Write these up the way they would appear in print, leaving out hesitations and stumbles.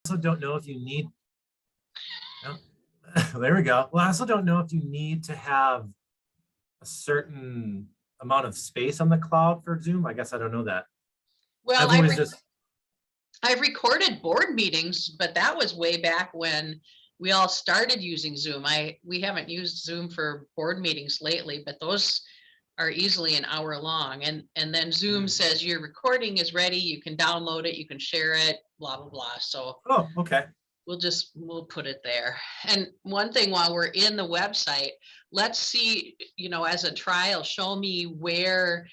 also don't know if you need, oh, there we go. Well, I also don't know if you need to have a certain amount of space on the cloud for Zoom. I guess I don't know that. Well, I've always just, I've recorded board meetings, but that was way back when we all started using Zoom. We haven't used Zoom for board meetings lately, but those are easily an hour long. And then Zoom says your recording is ready. You can download it, you can share it, blah, blah, blah. So oh, okay. we'll put it there. And one thing while we're in the website, let's see, as a trial, show me where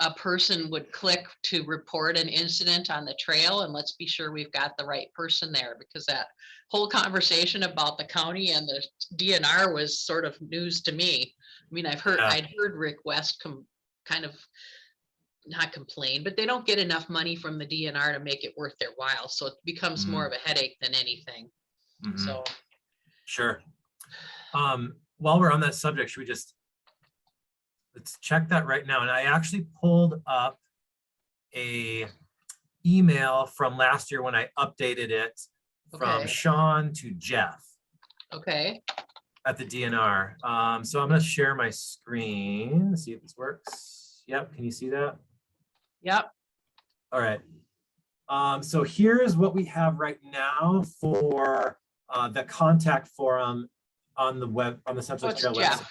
a person would click to report an incident on the trail, and let's be sure we've got the right person there, because that whole conversation about the county and the DNR was sort of news to me. I mean, I'd heard Rick West kind of not complain, but they don't get enough money from the DNR to make it worth their while. So it becomes more of a headache than anything. So sure. While we're on that subject, should we let's check that right now. And I actually pulled up a email from last year when I updated it from Sean to Jeff. Okay. At the DNR. So I'm going to share my screen, see if this works. Yep. Can you see that? Yep. All right. So here's what we have right now for the contact forum on the web, on the Central Lakes Trail website.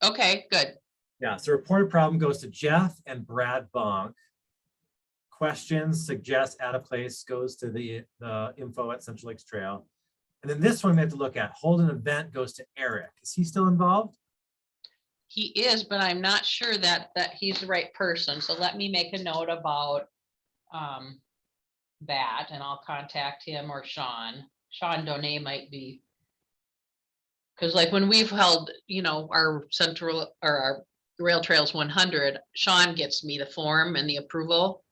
Okay, good. Yeah, so reported problem goes to Jeff and Brad Bonk. Questions, suggest, add a place goes to the info at Central Lakes Trail. And then this one we have to look at, hold an event goes to Eric. Is he still involved? He is, but I'm not sure that he's the right person. So let me make a note about that, and I'll contact him or Sean. Sean Donay might be. Because like when we've held, our central or our Rail Trails 100, Sean gets me the form and the approval.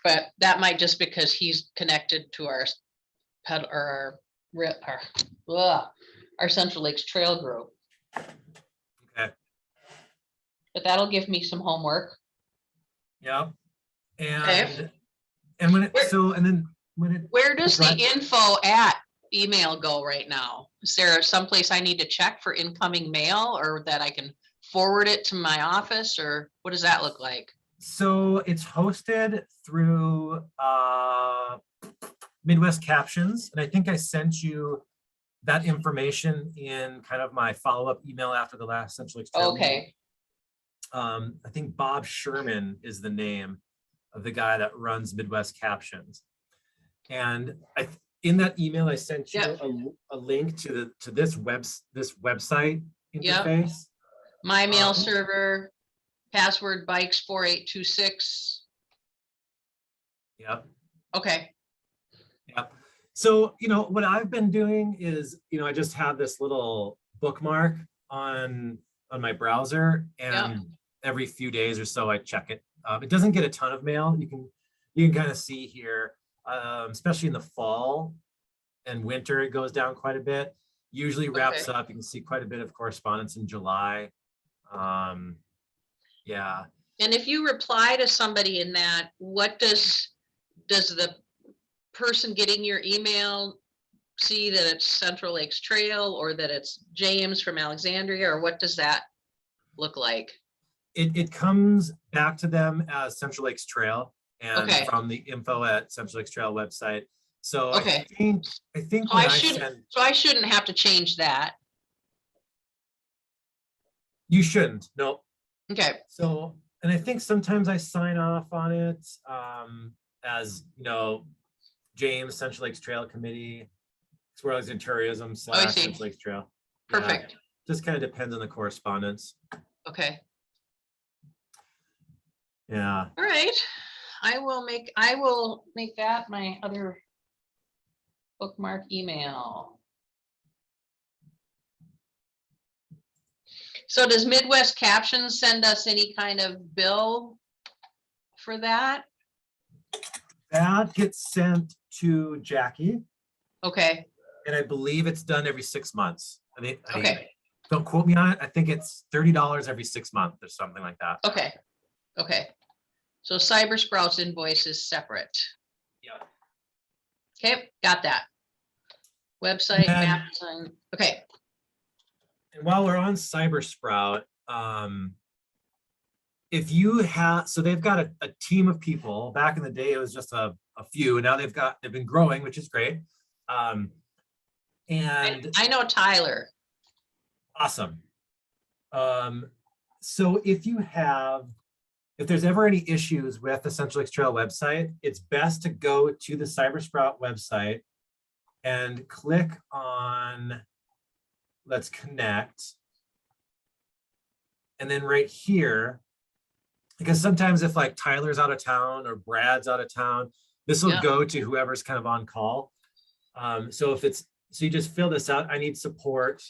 But that might just because he's connected to our Central Lakes Trail group. Okay. But that'll give me some homework. Yeah. And when it where does the info at email go right now? Is there someplace I need to check for incoming mail, or that I can forward it to my office, or what does that look like? So it's hosted through Midwest Captions, and I think I sent you that information in kind of my follow-up email after the last Central Lakes Trail meeting. I think Bob Sherman is the name of the guy that runs Midwest Captions, and in that email I sent you a link to this website interface. My mail server, password bikes 4826. Yep. Okay. Yep. So, what I've been doing is, I just have this little bookmark on my browser, and every few days or so I check it. It doesn't get a ton of mail. You can kind of see here, especially in the fall and winter, it goes down quite a bit. Usually wraps up. You can see quite a bit of correspondence in July. Yeah. And if you reply to somebody in that, what does the person getting your email see that it's Central Lakes Trail, or that it's James from Alexandria, or what does that look like? It comes back to them as Central Lakes Trail, and from the info at Central Lakes Trail website. So I think so I shouldn't have to change that. You shouldn't. No. Okay. So, and I think sometimes I sign off on it as, James, Central Lakes Trail Committee, Explorers in Tourism / Central Lakes Trail. Perfect. Yeah, just kind of depends on the correspondence. Okay. Yeah. All right. I will make that my other bookmark email. So does Midwest Captions send us any kind of bill for that? That gets sent to Jackie. Okay. And I believe it's done every 6 months. Don't quote me on it. I think it's $30 every 6 months or something like that. Okay. Okay. So Cyber Sprouts invoice is separate. Yeah. Okay, got that. Website, And, map design. Okay, and while we're on Cybersprout, if you have, so they've got a team of people. Back in the day, it was just a few. Now they've been growing, which is great. And I know Tyler. awesome. So if there's ever any issues with the Central Lakes Trail website, it's best to go to the Cybersprout website and click on Let's Connect. And then right here, because sometimes if like Tyler's out of town or Brad's out of town, this will go to whoever's kind of on call. So you just fill this out. I need support.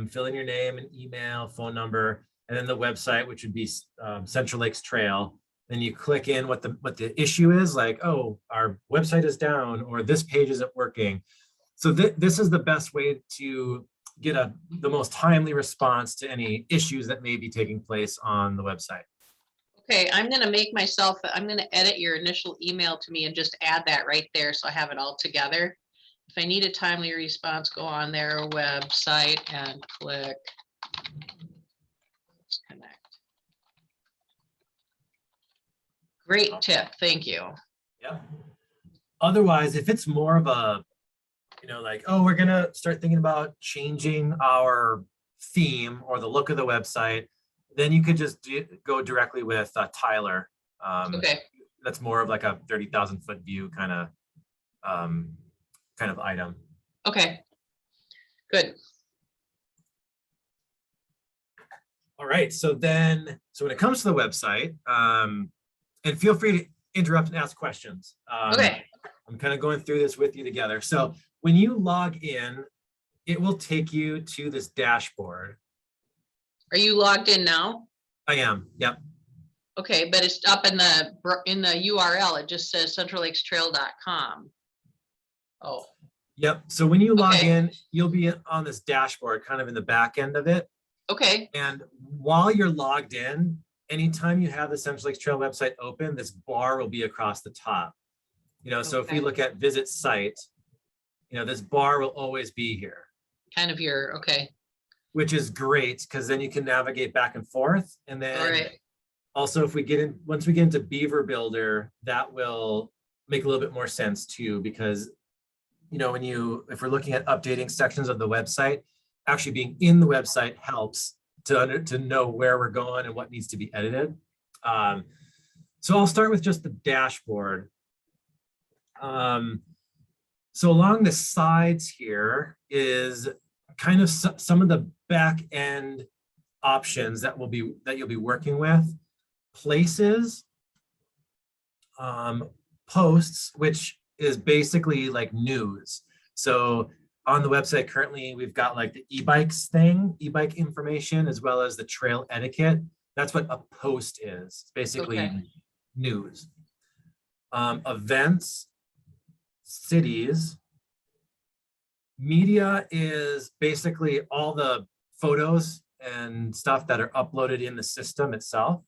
Fill in your name and email, phone number, and then the website, which would be Central Lakes Trail. Then you click in what the issue is, like, oh, our website is down or this page isn't working. So this is the best way to get the most timely response to any issues that may be taking place on the website. Okay, I'm going to edit your initial email to me and just add that right there so I have it all together. If I need a timely response, go on their website and click Let's Connect. Great tip, thank you. Yeah. Otherwise, if it's more of a, like, oh, we're gonna start thinking about changing our theme or the look of the website, then you could just go directly with Tyler. Okay. That's more of like a 30,000 foot view kind of item. Okay. Good. All right. So when it comes to the website, and feel free to interrupt and ask questions. Okay. I'm kind of going through this with you together. So when you log in, it will take you to this dashboard. Are you logged in now? I am. Yep. Okay, but it's up in the URL. It just says centrallakestrail.com. Oh. Yep. So when you log in, you'll be on this dashboard, kind of in the back end of it. Okay. And while you're logged in, anytime you have the Central Lakes Trail website open, this bar will be across the top. So if we look at visit site, this bar will always be here. Kind of okay. Which is great because then you can navigate back and forth. And then also if once we get into Beaver Builder, that will make a little bit more sense too, because if we're looking at updating sections of the website, actually being in the website helps to know where we're going and what needs to be edited. So I'll start with just the dashboard. So along the sides here is kind of some of the back end options that you'll be working with. Places, posts, which is basically like news. So on the website currently, we've got like the e-bike information, as well as the trail etiquette. That's what a post is. It's basically news. Events, cities. Media is basically all the photos and stuff that are uploaded in the system itself.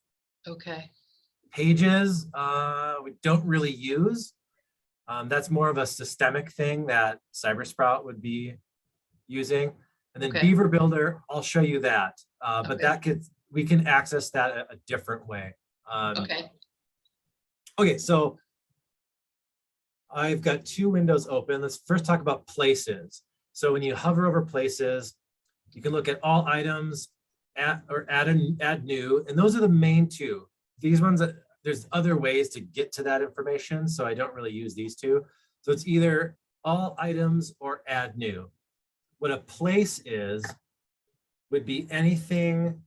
Okay. Pages, we don't really use. That's more of a systemic thing that Cybersprout would be using. And then Beaver Builder, I'll show you that. But we can access that a different way. Okay, so I've got two windows open. Let's first talk about places. So when you hover over places, you can look at all items, add new, and those are the main two. These ones, there's other ways to get to that information, so I don't really use these two. So it's either all items or add new. What a place would be anything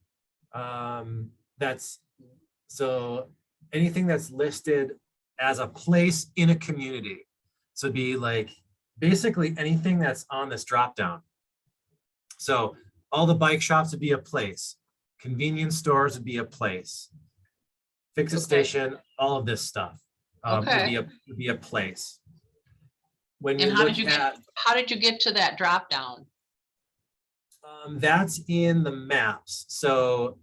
anything that's listed as a place in a community. So it'd be like basically anything that's on this drop down. So all the bike shops would be a place. Convenience stores would be a place. Fix-it station, all of this stuff would be a place. When you how did you get to that drop down? That's in the maps. So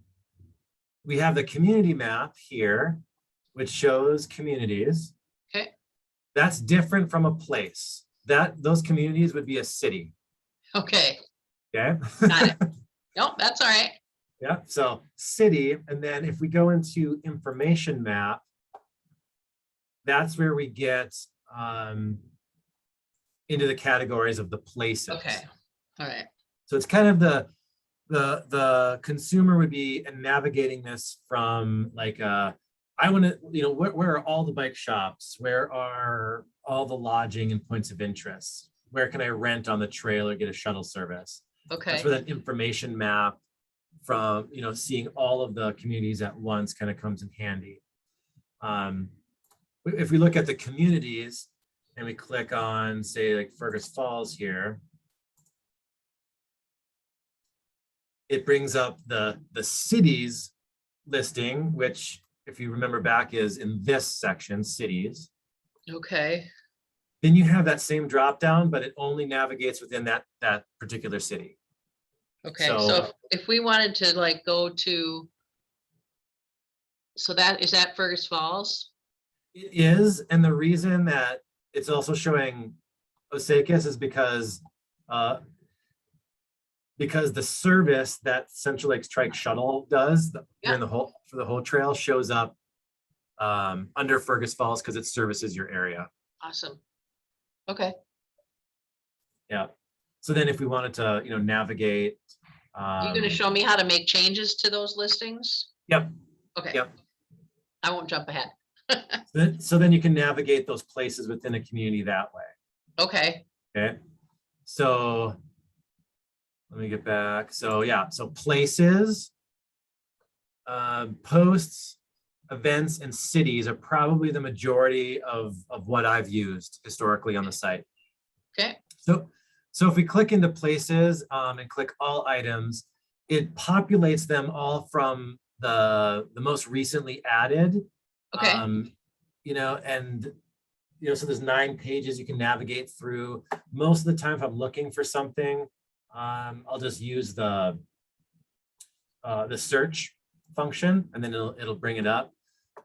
we have the community map here, which shows communities. Okay. That's different from a place. Those communities would be a city. Okay, Okay. got it. Nope, that's all right. Yeah. So city, and then if we go into information map, that's where we get into the categories of the places. Okay, all right. So it's kind of the consumer would be navigating this from like I want to, where are all the bike shops? Where are all the lodging and points of interest? Where can I rent on the trail or get a shuttle service? Okay. That's where that information map from, seeing all of the communities at once kind of comes in handy. If we look at the communities and we click on, say, like Fergus Falls here, it brings up the cities listing, which, if you remember back, is in this section, cities. Okay, Then you have that same drop down, but it only navigates within that particular city. okay. So- So if we wanted to like go to, so is that Fergus Falls? It is, and the reason that it's also showing Osakis is because the service that Central Lakes Trike Shuttle does during for the whole trail shows up under Fergus Falls because it services your area. Awesome. Okay, Yeah. So then if we wanted to, navigate. you're gonna show me how to make changes to those listings? Yep. Okay. Yep. I won't jump ahead. So then you can navigate those places within a community that way. Okay, Okay. So let me get back. So yeah, so places, posts, events, and cities are probably the majority of what I've used historically on the site. okay, So if we click into places and click all items, it populates them all from the most recently added. okay. So there's 9 pages you can navigate through. Most of the time, if I'm looking for something, I'll just use the search function, and then it'll bring it up.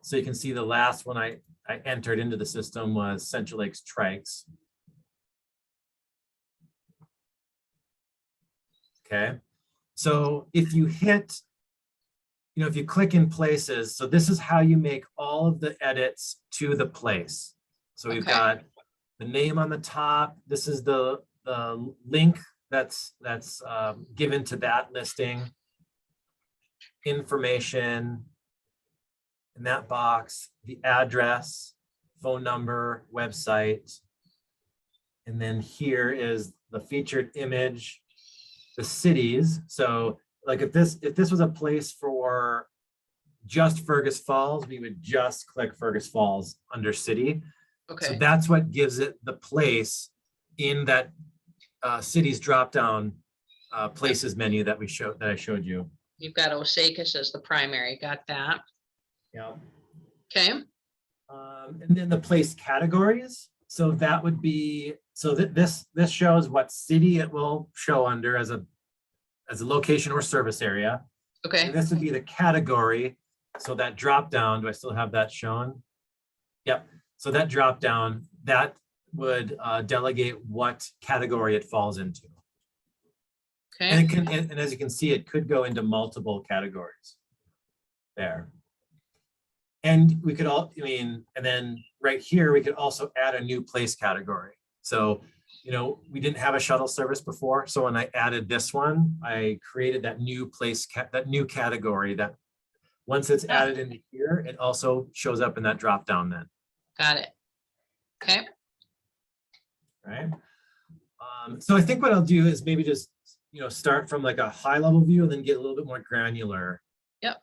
So you can see the last one I entered into the system was Central Lakes Trikes. Okay, so if you hit, if you click in places, so this is how you make all of the edits to the place. So we've Okay. got the name on the top. This is the link that's given to that listing. Information in that box, the address, phone number, website. And then here is the featured image, the cities. So like if this was a place for just Fergus Falls, we would just click Fergus Falls under city. So Okay, that's what gives it the place in that cities drop down places menu that I showed you. you've got Osakis as the primary, got that. Yeah. Okay, And then the place categories. So that would be, so this shows what city it will show under as a location or service area. okay, And this would be the category. So that drop down, do I still have that shown? Yep. So that drop down, that would delegate what category it falls into. And okay, it can, and as you can see, it could go into multiple categories there. And we could and then right here, we could also add a new place category. So, we didn't have a shuttle service before. So when I added this one, I created that new place, that new category that once it's added into here, it also shows up in that drop down then. got it. Okay, Right. So I think what I'll do is maybe just, start from like a high level view and then get a little bit more granular. Yep.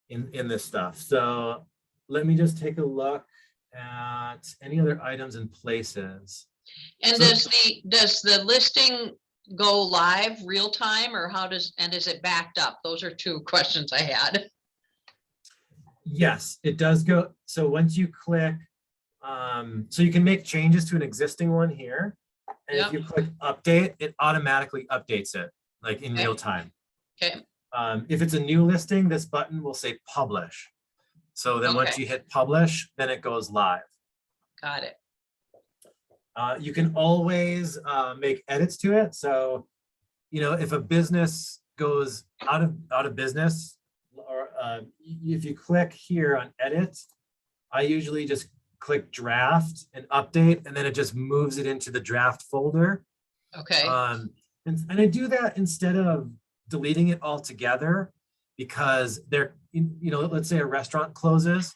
In this stuff. So let me just take a look at any other items and places. and So- does the listing go live real time, or is it backed up? Those are 2 questions I had. Yes, it does go. So once you click, so you can make changes to an existing one here. And if you click update, it automatically updates it like in Okay. real time. Okay, If it's a new listing, this button will say publish. So then once Okay. you hit publish, then it goes live. got it. You can always make edits to it. So, you know, if a business goes out of business, or if you click here on edit, I usually just click draft and update, and then it just moves it into the draft folder. Okay. And I do that instead of deleting it altogether, because they're, you know, let's say a restaurant closes.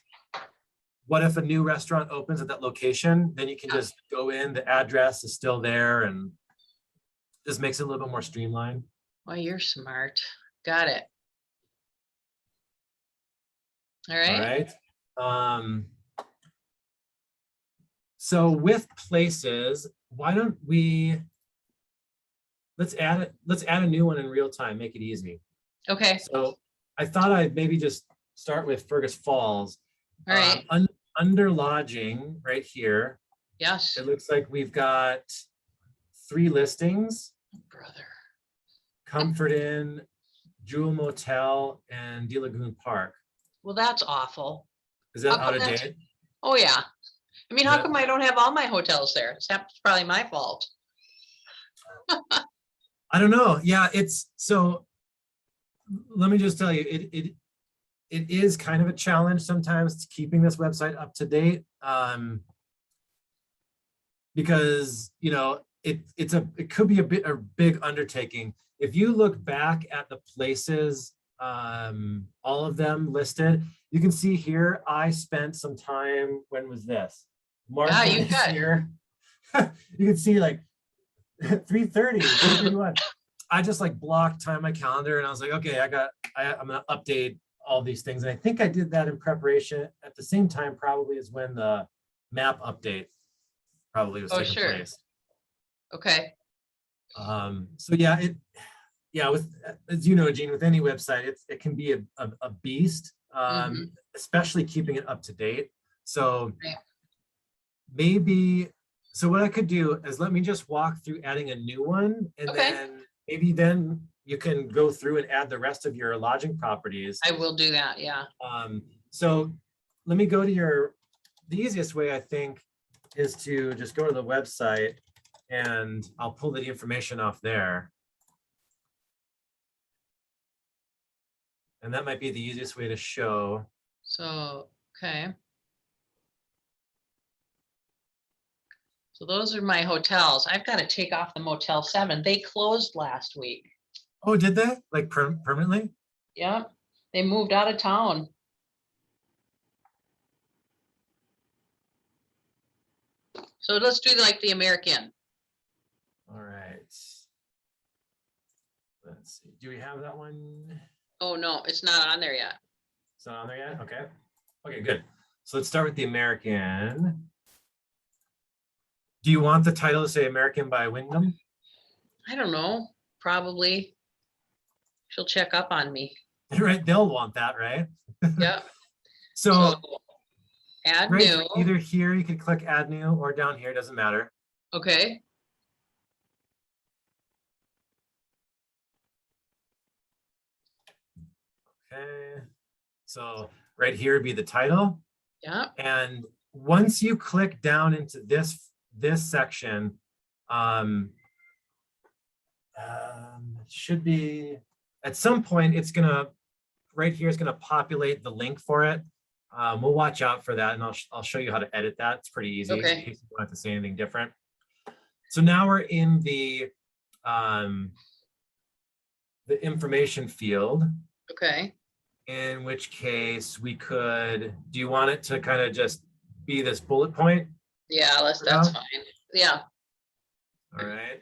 What if a new restaurant opens at that location? Then you can just go in, the address is still there, and just makes it a little bit more streamlined. Well, you're smart. Got it. All All right. right. So with places, why don't we, let's add a new one in real time, make it easy. Okay. So I thought I'd maybe just start with Fergus Falls. All right. Under lodging right here, Yes. it looks like we've got 3 listings: Brother. Comfort Inn, Jewel Motel, and De Lagoon Park. Well, that's awful. Is that How out come of that's- date? Oh, yeah. I mean, how That- come I don't have all my hotels there? That's probably my fault. I don't know. Yeah, it's so. Let me just tell you, it is kind of a challenge sometimes keeping this website up to date, because, you know, it could be a big undertaking. If you look back at the places, all of them listed, you can see here I spent some time. When was this? March Yeah, of you this did. year. You can see like 3:30, 3:31. I just like blocked time on my calendar, and I was like, okay, I'm gonna update all these things. And I think I did that in preparation at the same time, probably as when the map update probably was taking sure. place. Okay. So yeah, with, as you know, Gene, with any website, it can be a beast, Mhm. especially keeping it up to date. So Right. maybe, so what I could do is let me just walk through adding a new one, and Okay. then you can go through and add the rest of your lodging properties. I will do that. Yeah. So let me go to the easiest way, I think, is to just go to the website, and I'll pull the information off there. And that might be the easiest way to show. So, okay. So those are my hotels. I've got to take off the Motel 7. They closed last week. Oh, did they? Like permanently? Yeah. They moved out of town. So let's do like the American. All right. Let's see. Do we have that one? Oh, no, it's not on there yet. It's not on there yet? Okay. Okay, good. So let's start with the American. Do you want the title to say American by Wyndham? I don't know. Probably. She'll check up on me. Right, they'll want that, right? Yeah. So Add right, new. either here you can click add new, or down here, doesn't matter. Okay. Okay. So right here would be the title. Yeah. And once you click down into this section, it should be, at some point, it's gonna, right here is gonna populate the link for it. We'll watch out for that, and I'll show you how to edit that. It's pretty easy, Okay. in case you don't have to say anything different. So now we're in the information field, Okay. in which case we could, do you want it to kind of just be this bullet point? Yeah, that's Yeah. fine. Yeah. All right.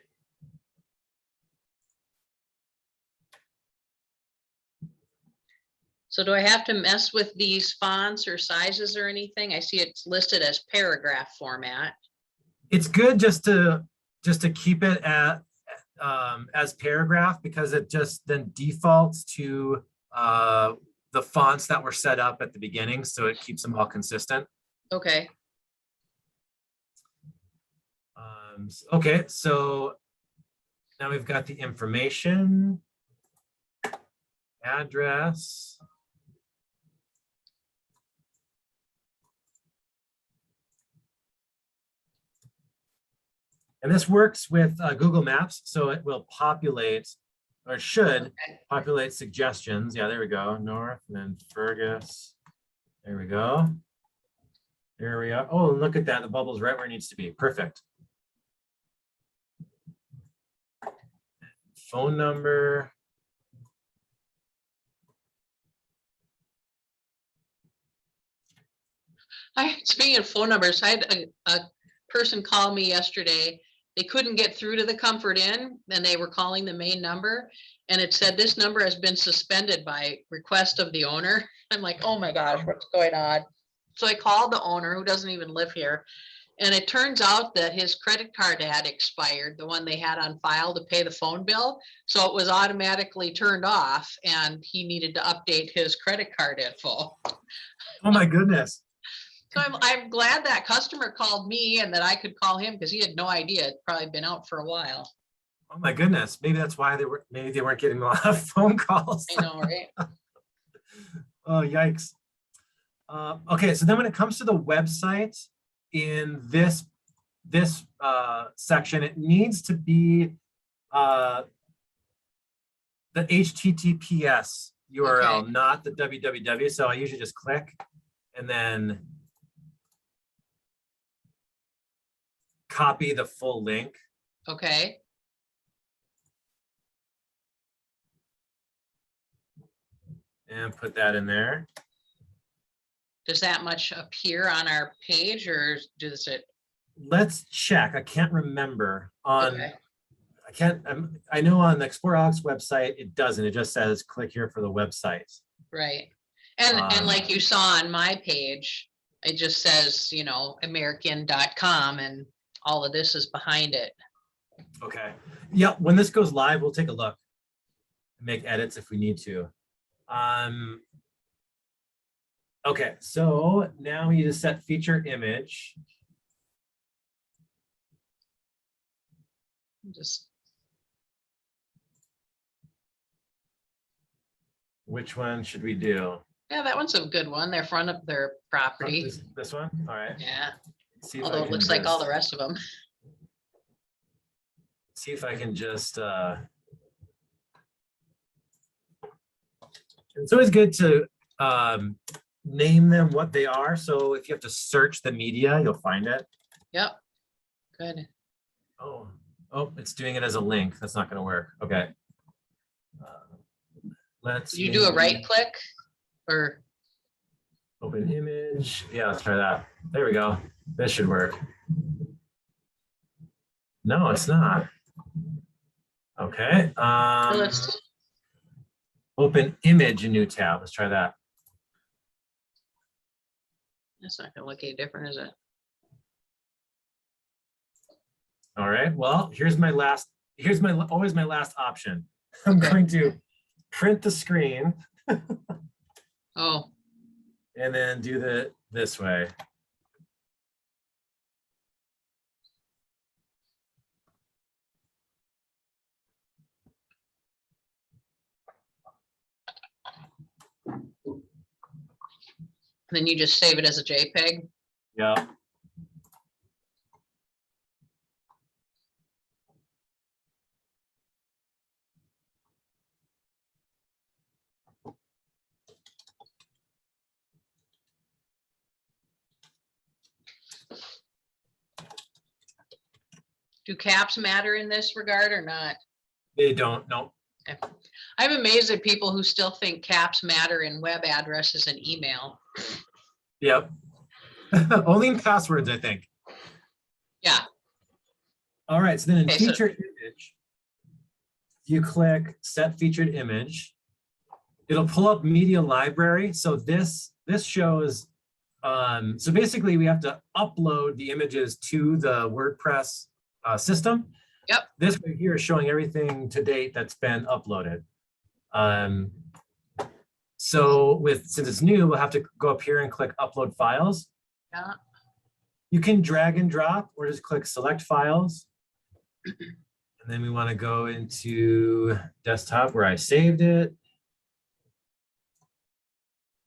So do I have to mess with these fonts or sizes or anything? I see it's listed as paragraph format. It's good just to keep it at as paragraph, because it just then defaults to the fonts that were set up at the beginning, so it keeps them all consistent. Okay. Okay, so now we've got the information, address. And this works with Google Maps, so it will populate, or should Okay. populate suggestions. Yeah, there we go. North and then Fergus. There we go. There we are. Oh, look at that. The bubble's right where it needs to be. Perfect. Phone number. Speaking of phone numbers, I had a person call me yesterday. They couldn't get through to the Comfort Inn and they were calling the main number. And it said this number has been suspended by request of the owner. I'm like, oh my gosh, what's going on? So I called the owner who doesn't even live here. And it turns out that his credit card had expired, the one they had on file to pay the phone bill. So it was automatically turned off and he needed to update his credit card info. Oh my goodness. So I'm glad that customer called me and that I could call him because he had no idea. It'd probably been out for a while. Oh my goodness. Maybe that's why maybe they weren't getting a lot of phone calls. I know, right? Oh, yikes. Okay, so then when it comes to the website in this section, it needs to be the HTTPS URL, Okay. not the www. So I usually just click and then copy the full link. Okay. And put that in there. Does that much appear on our page or does it? Let's check. I can't remember on, Okay. I know on the Explore Alex website, it doesn't. It just says click here for the website. Right. And like you saw on my page, it just says, you know, American.com and all of this is behind it. Okay. Yeah, when this goes live, we'll take a look. Make edits if we need to. Okay, so now we need to set feature image. Just Which one should we do? yeah, that one's a good one. They're front of their property. This one? All right. Yeah. See if I Although it can looks like all the just- rest of them. See if I can just it's always good to name them what they are. So if you have to search the media, you'll find it. Yep. Good. Oh, it's doing it as a link. That's not going to work. Okay. Let's You do a right click or open image. Yeah, let's try that. There we go. This should work. No, it's not. Okay. let's Open image, a new tab. Let's try that. That's not gonna look any different, is it? All right. Well, here's my always my last option. I'm going to print the screen Oh, and then do this way. then you just save it as a JPEG. Yeah. Do caps matter in this regard or not? They don't. No. Okay. I'm amazed at people who still think caps matter in web addresses and email. Yep. Only in passwords, I think. Yeah. All right. So then in Okay, so- featured image, you click set featured image. It'll pull up media library. So this shows. So basically, we have to upload the images to the WordPress system. Yep. This right here is showing everything to date that's been uploaded. So since it's new, we'll have to go up here and click upload files. Yeah. You can drag and drop or just click select files. And then we want to go into desktop where I saved it.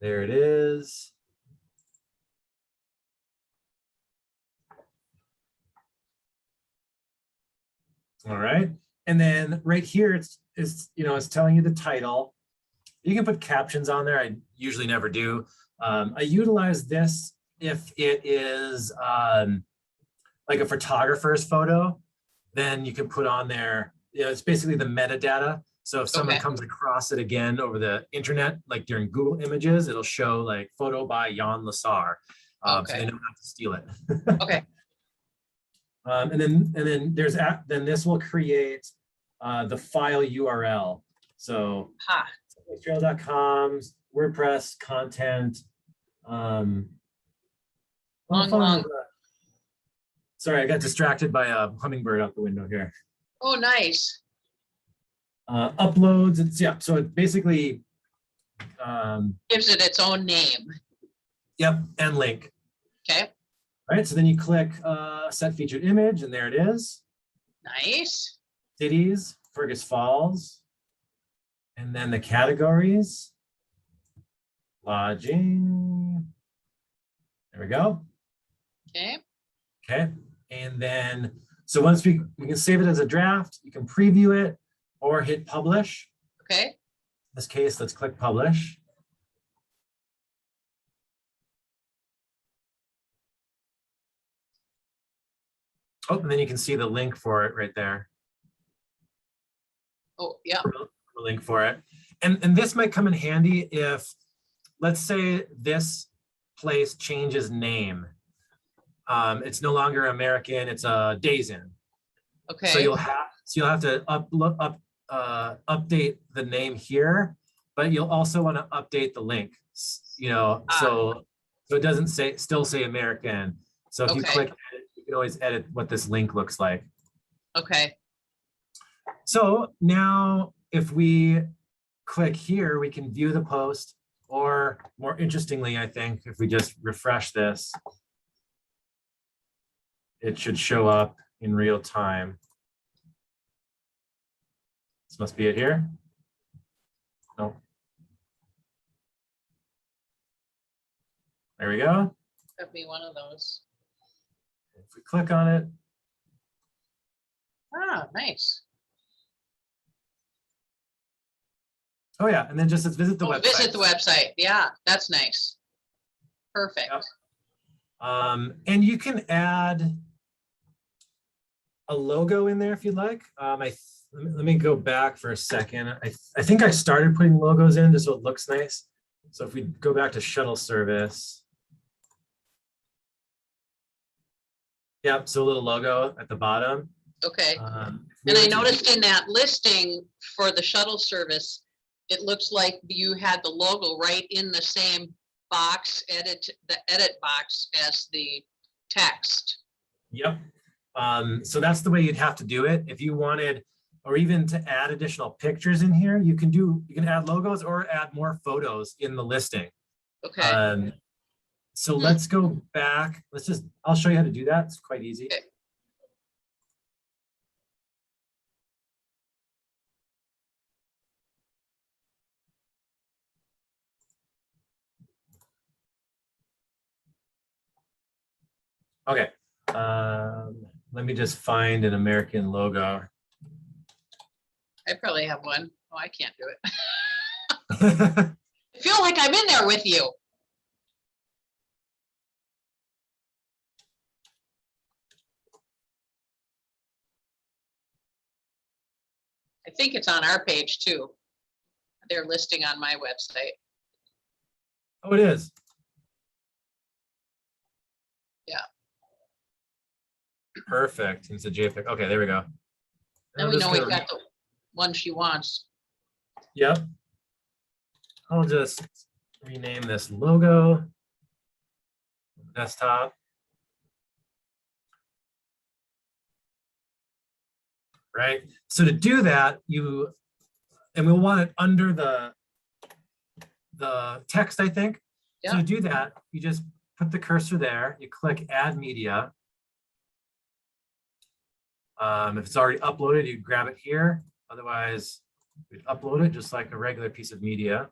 There it is. All right. And then right here, it's telling you the title. You can put captions on there. I usually never do. I utilize this if it is like a photographer's photo, then you can put on there, it's basically the metadata. So if someone Okay. comes across it again over the internet, like during Google Images, it'll show like photo by Jan Lassar. So Okay. they know not to steal it. Okay. And then this will create the file URL. So Ha. trail.com's WordPress content. Long. Sorry, I got distracted by a hummingbird out the window here. Oh, nice. Uploads. So it basically Gives it its own name. Yep, and link. Okay. All right, so then you click set featured image, and there it is. Nice. Cities, Fergus Falls, and then the categories, lodging. There we go. Okay. Okay, and then so once we can save it as a draft, you can preview it or hit publish. Okay. In this case, let's click publish. Oh, and then you can see the link for it right there. Oh, yeah. A link for it. And this might come in handy if, let's say this place changes name. It's no longer American, it's a Days Inn. Okay. So you'll have to update the name here, but you'll also want to update the link, so it doesn't still say American. So if you click edit, you can always edit what this link looks like. Okay. So now if we click here, we can view the post, or more interestingly, I think if we just refresh this, it should show up in real time. This must be it here. No. There we go. That'd be one of those. If we click on it. Ah, nice. Oh yeah, and then just says visit the website. Visit the website. Yeah, that's nice. Perfect. Yep. And you can add a logo in there if you'd like. Let me go back for a second. I think I started putting logos in just so it looks nice. So if we go back to shuttle service. Yep, so a little logo at the bottom. Okay. And I noticed in that listing for the shuttle service, it looks like you had the logo right in the same box, the edit box as the text. Yep. So that's the way you'd have to do it. If you wanted, or even to add additional pictures in here, you can add logos or add more photos in the listing. Okay. So let's go back. I'll show you how to do that. It's quite easy. Okay. Okay. Let me just find an American logo. I probably have one. Oh, I can't do it. I feel like I'm in there with you. I think it's on our page too. They're listing on my website. Oh, it is. Yeah. Perfect. It's a JPEG. Okay, there we go. And we know we've got the one she wants. Yep. I'll just rename this logo. Desktop. Right. So to do that, and we'll want it under the text, I think. Yeah. So to do that, you just put the cursor there, you click add media. If it's already uploaded, you grab it here. Otherwise, we'd upload it just like a regular piece of media.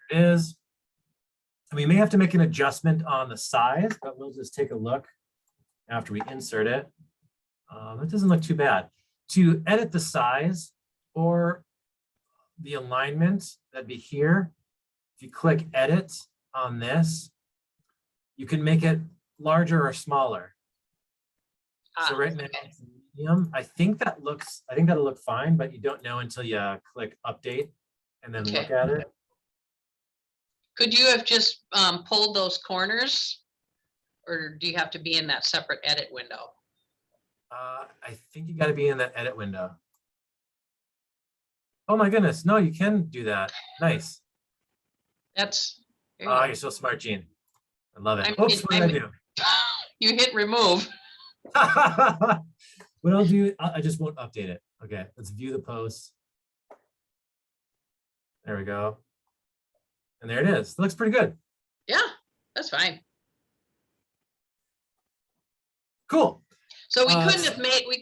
There it is. And we may have to make an adjustment on the size, but we'll just take a look after we insert it. It doesn't look too bad. To edit the size or the alignment, that'd be here. If you click edit on this, you can make it larger or smaller. So right now, it's medium. I think that'll look fine, but you don't know until you click update and then look at it. Could you have just pulled those corners, or do you have to be in that separate edit window? I think you got to be in that edit window. Oh my goodness, no, you can do that. Nice. That's. You're so smart, Gene. I love it. Oops, what did I do? You hit remove. What I'll do, I just won't update it. Okay, let's view the post. There we go. And there it is. It looks pretty good. Yeah, that's fine. Cool. So we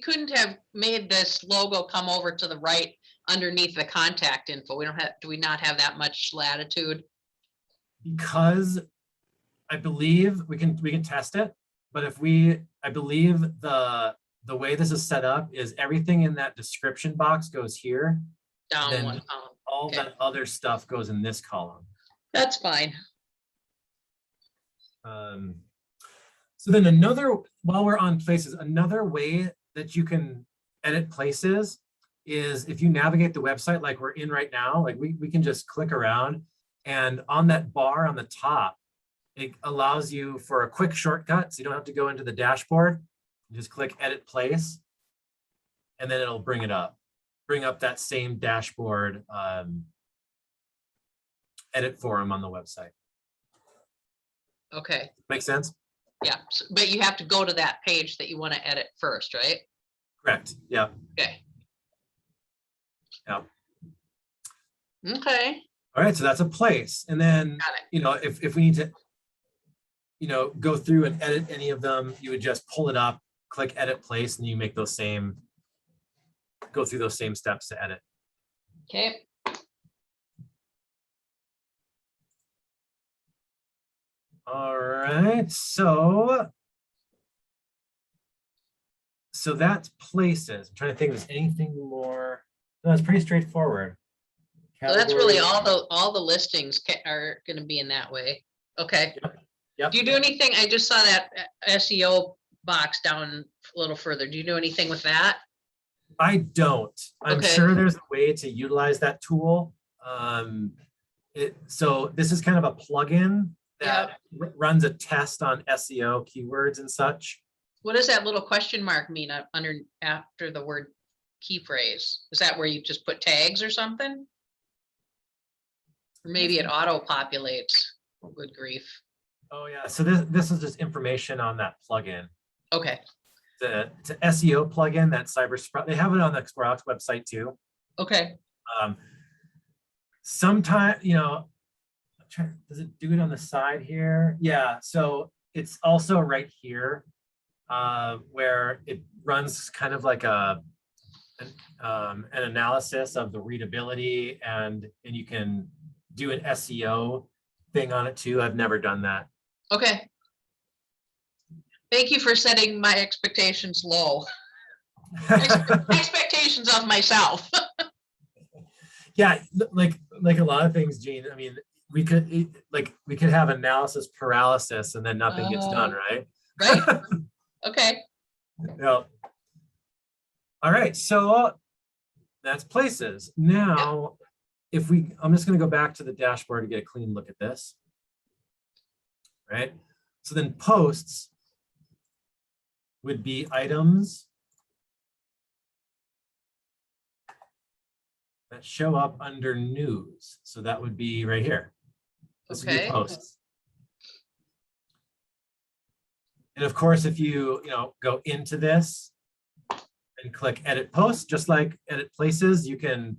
couldn't have made this logo come over to the right underneath the contact info. Do we not have that much latitude? Because I believe we can test it, but I believe the way this is set up is everything in that description box goes here. Down then one column. All that other stuff goes in this column. That's fine. So then while we're on places, another way that you can edit places is if you navigate the website like we're in right now, like we can just click around, and on that bar on the top, it allows you for a quick shortcut. So you don't have to go into the dashboard. You just click edit place, and then it'll bring up that same dashboard edit forum on the website. Okay. Make sense? Yeah, but you have to go to that page that you want to edit first, right? Correct. Yeah. Okay. Yeah. Okay. All right. So that's a place. And then, if we need to, go through and edit any of them, you would just pull it up, click edit place, and you make go through those same steps to edit. Okay. All right, so that's places. I'm trying to think if there's anything more. No, it's pretty straightforward. So that's really all the listings are going to be in that way. Okay. Yep. Do you do anything? I just saw that SEO box down a little further. Do you do anything with that? I don't. I'm sure there's a way to utilize that tool. So this is kind of a plugin that runs a test on SEO keywords and such. What does that little question mark mean after the word key phrase? Is that where you just put tags or something? Or maybe it auto populates. Good grief. Oh yeah. So this is just information on that plugin. Okay. It's an SEO plugin that CyberSprout. They have it on the Sprout website too. Okay. Sometimes, does it do it on the side here? Yeah, so it's also right here where it runs kind of like an analysis of the readability, and you can do an SEO thing on it too. I've never done that. Okay. Thank you for setting my expectations low. Expectations of myself. Yeah, like a lot of things, Gene. I mean, we could have analysis paralysis and then nothing gets done, right? Right. Okay. Yeah. All right, so that's places. Now, I'm just going to go back to the dashboard to get a clean look at this. Right. So then posts would be items that show up under news. So that would be right here. This would be posts. And of course, if you go into this and click edit posts, just like edit places, you can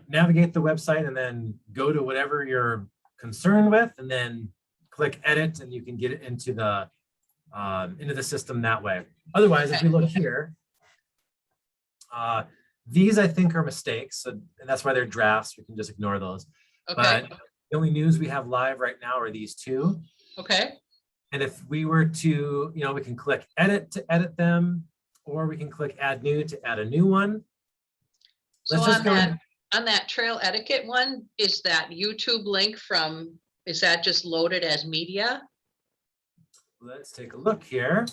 navigate the website and then go to whatever you're concerned with, and then click edit, and you can get it into the system that way. Otherwise, if we look here, these I think are mistakes, so that's why they're drafts. We can just ignore those. Okay. But The only news we have live right now are these two. Okay. And if we were to, we can click edit to edit them, or we can click add new to add a new one. So Let's just go. on that trail etiquette one, is that YouTube link from, is that just loaded as media? Let's take a look here.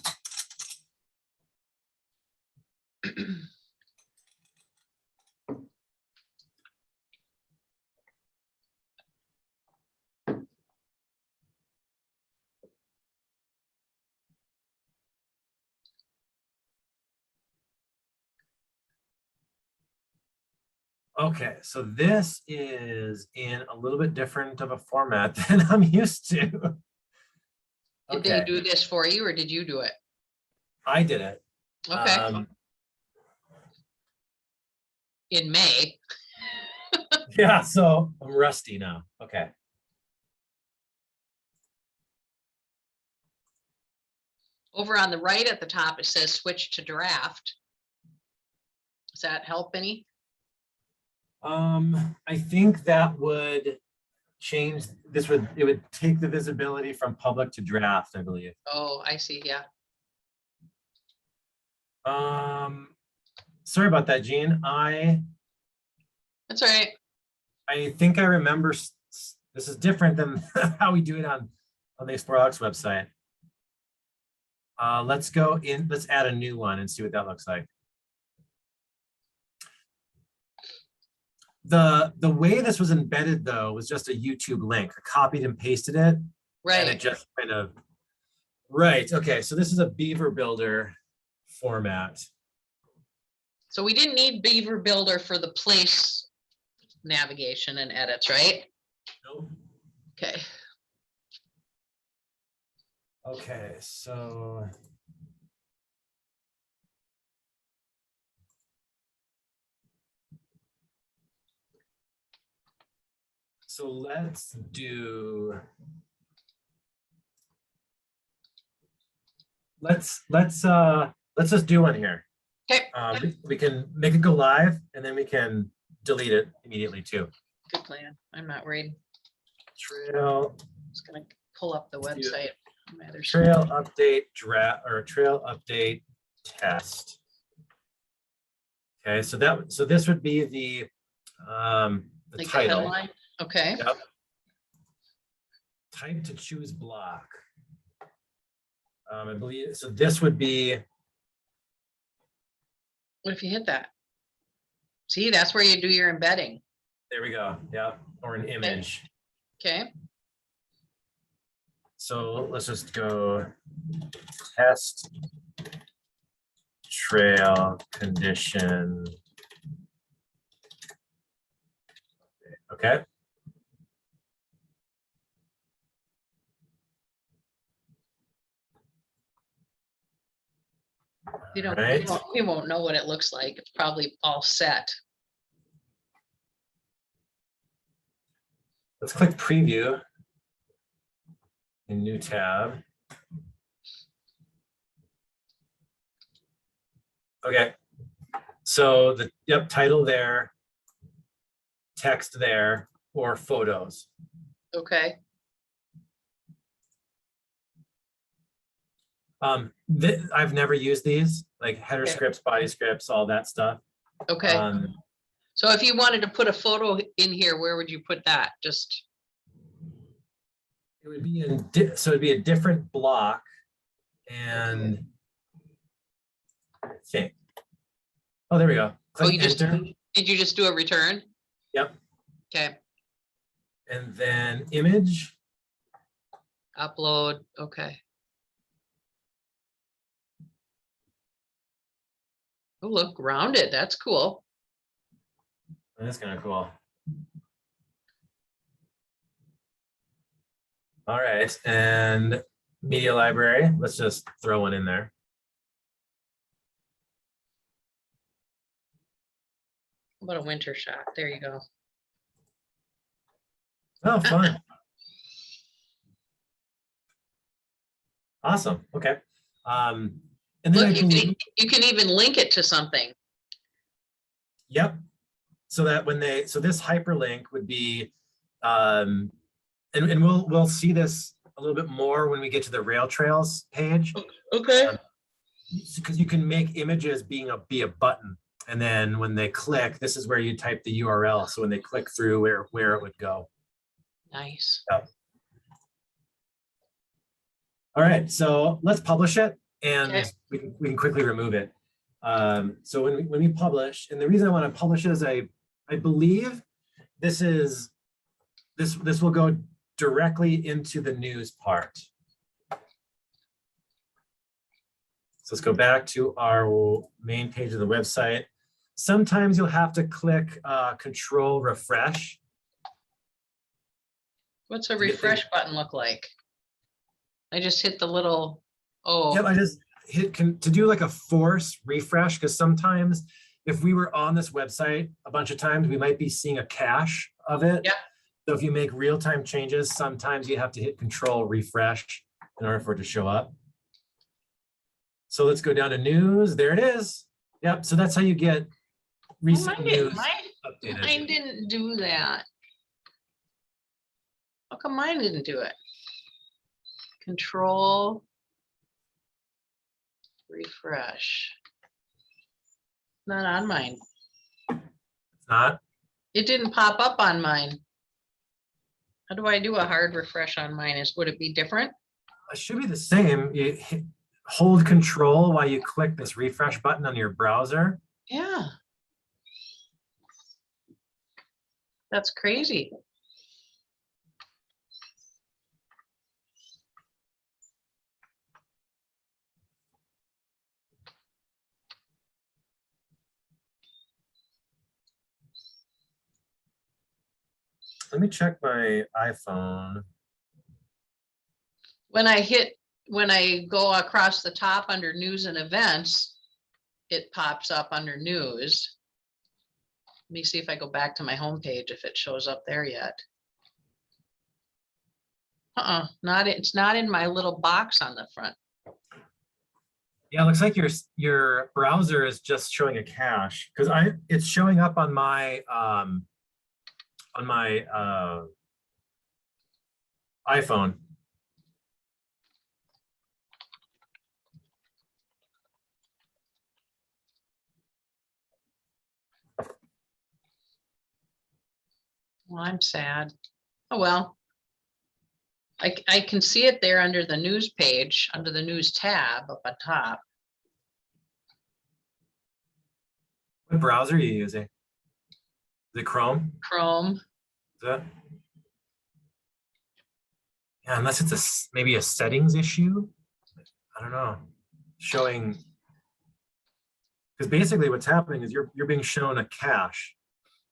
Okay, so this is in a little bit different of a format than I'm used to. Did they do this for you or did you do it? I did it. Okay. In May. Yeah, so I'm rusty now. Okay. Over on the right at the top, it says switch to draft. Does that help any? I think that would change, it would take the visibility from public to draft, I believe. Oh, I see, yeah. Sorry about that, Jean. That's all right. I think I remember this is different than how we do it on the ExploreLX website. Let's go in, let's add a new one and see what that looks like. The way this was embedded though was just a YouTube link. I copied and pasted it. Right. And it just kind of, right. Okay, so this is a Beaver Builder format. So we didn't need Beaver Builder for the place navigation and edits, right? Nope. Okay. Okay, so let's do, let's just do one here. Okay. We can make it go live and then we can delete it immediately too. Good plan. I'm not worried. Trail. Just gonna pull up the website. Trail update draft or trail update test. Okay, so this would be the like title. The headline. Okay. Yep. Type to choose block. I believe so. This would be. What if you hit that? See, that's where you do your embedding. There we go. Yeah, or an image. Okay. So let's just go test trail condition. Okay. We don't, right. we won't know what it looks like. It's probably all set. Let's click preview in new tab. Okay, so the title there, text there, or photos. Okay. I've never used these, like header Okay. scripts, body scripts, all that stuff. Okay. So if you wanted to put a photo in here, where would you put that? Just. It would be in, so it'd be a different block, and I think. Oh, there we go. Click you just, enter. did you just do a return? Yep. Okay. And then image. Upload. Okay. Oh, look, rounded. That's cool. That's kind of cool. All right, and media library. Let's just throw one in there. What a winter shot. There you go. Oh, fun. Awesome. Okay. And then Look, you can even link it to something. Yep. So that when so this hyperlink would be and we'll see this a little bit more when we get to the rail trails page. Okay. Because you can make images be a button, and then when they click, this is where you type the URL. So when they click through, where it would go. Nice. Yeah. All right, so let's publish it, and Okay. we can quickly remove it. So when we publish, and the reason I want to publish it is I believe this will go directly into the news part. So let's go back to our main page of the website. Sometimes you'll have to click Control Refresh. What's a refresh button look like? I just hit the little, oh. Yep, I just hit to do like a force refresh, because sometimes if we were on this website a bunch of times, we might be seeing a cache of it. Yeah. So if you make real-time changes, sometimes you have to hit Control Refresh in order for it to show up. So let's go down to news. There it is. Yep. So that's how you get recent news updated. Mine didn't do that. How come mine didn't do it? Control refresh. Not on mine. It's not. It didn't pop up on mine. How do I do a hard refresh on mine? Would it be different? It should be the same. You hold Control while you click this refresh button on your browser. Yeah. That's crazy. Let me check my iPhone. When I go across the top under news and events, it pops up under news. Let me see if I go back to my home page, if it shows up there yet. It's not in my little box on the front. Yeah, it looks like your browser is just showing a cache, because it's showing up on my iPhone. Well, I'm sad. Oh, well. I can see it there under the news page, under the news tab up on top. What browser are you using? Is it Chrome? Chrome. Is that? Yeah, unless it's maybe a settings issue. I don't know. Showing, because basically what's happening is you're being shown a cache.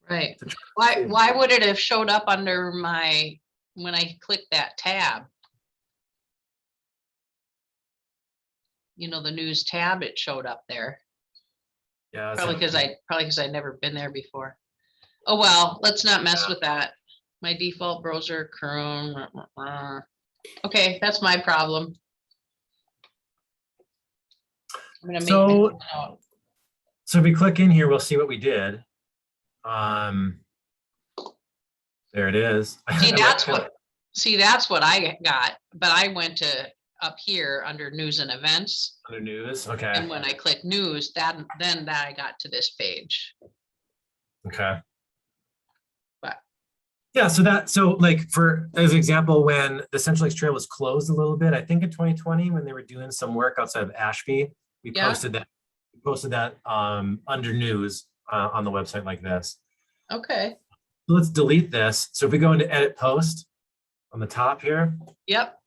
Right. Why would it have showed up under my, when I clicked that tab? You know, the news tab, it showed up there. Yeah. Probably because I'd never been there before. Oh, well, let's not mess with that. My default browser, Chrome. Okay, that's my problem. I'm gonna So if we click in here, we'll see what we did. There it is. See, that's what I got, but I went to up here under news and events. Under news, okay. And when I click news, then I got to this page. Okay. But yeah, so like for as an example, when the Central Lakes Trail was closed a little bit, I think in 2020 when they were doing some work outside of Ashby, we posted that under news on the website like this. Okay. So let's delete this. So if we go into edit post on the top here. Yep.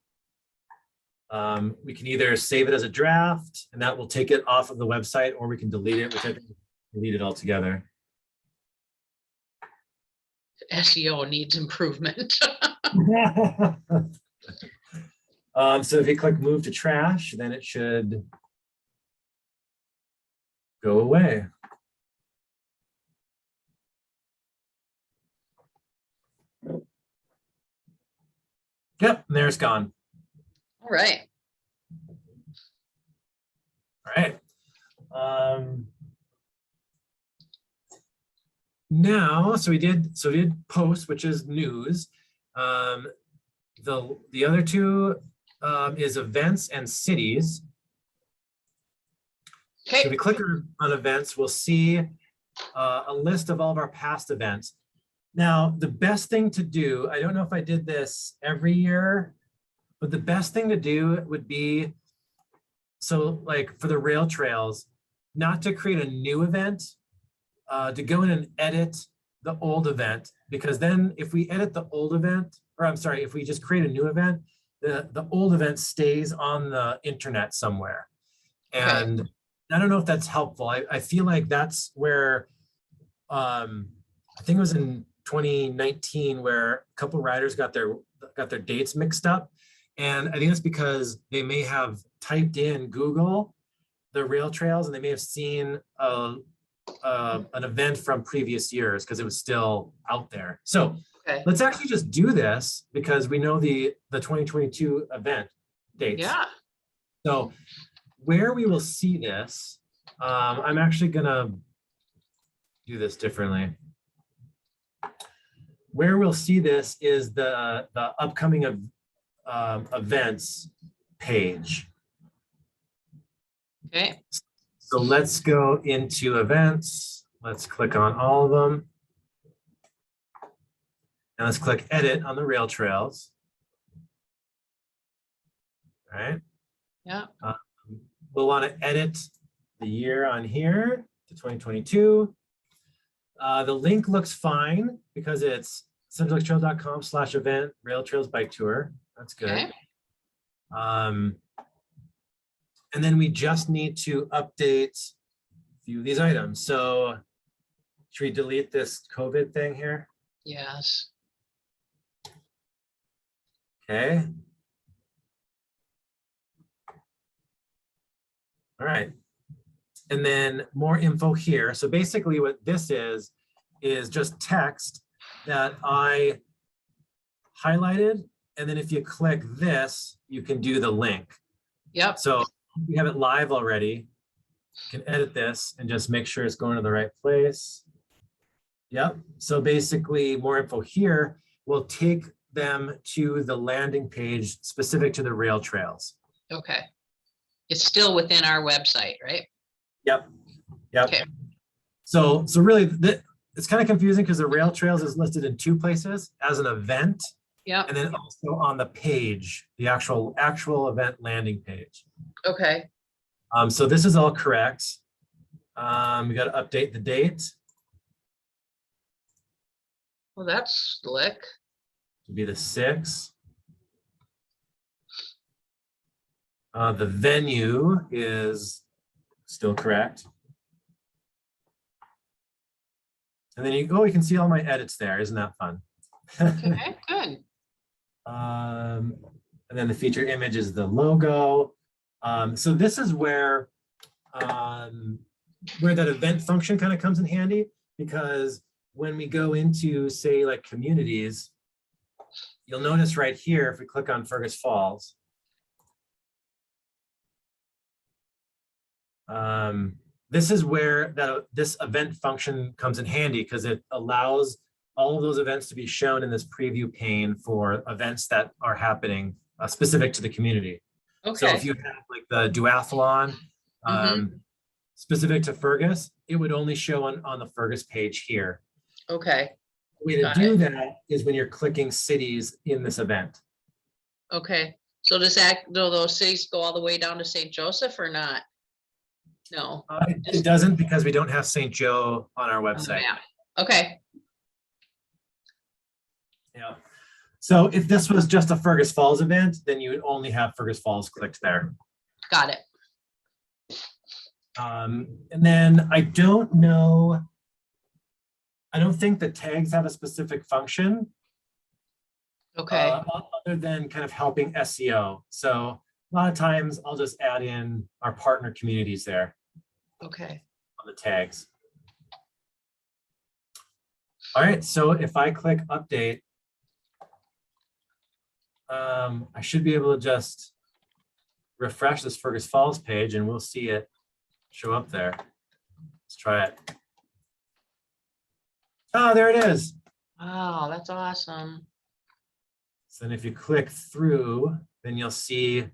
We can either save it as a draft and that will take it off of the website, or we can delete it, which I think delete it altogether. SEO needs improvement. So if you click move to trash, then it should go away. Yep, and there it's gone. All right. All right. Now, so we did post, which is news. The other two is events and cities. So if Okay, we click on events, we'll see a list of all of our past events. Now, the best thing to do, I don't know if I did this every year, but the best thing to do would be, so like for the rail trails, not to create a new event, to go in and edit the old event, because then if we edit the old event, or I'm sorry, if we just create a new event, the old event stays on the internet somewhere. okay, And I don't know if that's helpful. I feel like that's where, I think it was in 2019 where a couple riders got their dates mixed up. And I think that's because they may have typed in Google the rail trails and they may have seen an event from previous years because it was still out there. So okay. let's actually just do this because we know the 2022 event dates. Yeah, So where we will see this, I'm actually gonna do this differently. Where we'll see this is the upcoming events page. okay, So let's go into events. Let's click on all of them. And let's click edit on the rail trails. All right. yeah, We'll want to edit the year on here to 2022. The link looks fine because it's centraltrail.com/event rail trails bike tour. That's good. okay. And then we just need to update a few of these items. So should we delete this COVID thing here? Yes, Okay. All right. And then more info here. So basically what this is just text that I highlighted. And then if you click this, you can do the link. yep, So we have it live already. You can edit this and just make sure it's going to the right place. Yep. So basically more info here will take them to the landing page specific to the rail trails. okay. It's still within our website, right? Yep. Yep. Okay. So really it's kind of confusing because the rail trails is listed in two places as an event Yep, and then also on the page, the actual event landing page. okay, So this is all correct. We got to update the date well, that's slick. to be the 6th. The venue is still correct. And then you can see all my edits there. Isn't that fun? Okay, good. And then the feature image is the logo. So this is where that event function kind of comes in handy, because when we go into, say, like communities, you'll notice right here, if we click on Fergus Falls, this is where this event function comes in handy because it allows all of those events to be shown in this preview pane for events that are happening specific to the community. So if Okay, you have like the duathlon specific to Fergus, it would only show on the Fergus page here. okay, The way to got do it. that is when you're clicking cities in this event. Okay. So do those cities go all the way down to St. Joseph or not? No, It doesn't, because we don't have St. Joe on our on the website. map. Okay, Yeah. So if this was just a Fergus Falls event, then you would only have Fergus Falls clicked there. got it. And then I don't know. I don't think the tags have a specific function. Okay, Other than kind of helping SEO. So a lot of times I'll just add in our partner communities there okay. on the tags. All right, so if I click update, I should be able to just refresh this Fergus Falls page and we'll see it show up there. Let's try it. Oh, there it is. Oh, that's awesome. So then if you click through, then you'll see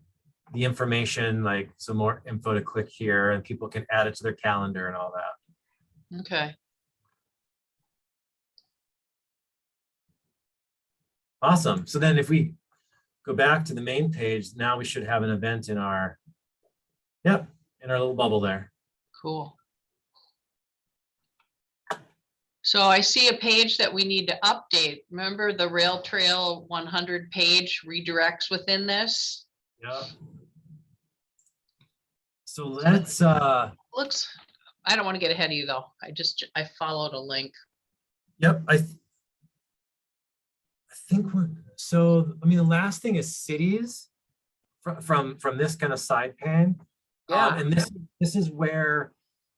the information, like some more info to click here, and people can add it to their calendar and all that. Okay. Awesome. So then if we go back to the main page, now we should have an event in our, yep, in our little bubble there. Cool. So I see a page that we need to update. Remember the Rail Trail 100 page redirects within this? Yeah. So let's Looks, I don't want to get ahead of you though. I followed a link. yep, I think we're, so I mean the last thing is cities from this kind of side pane. Yeah. And this is where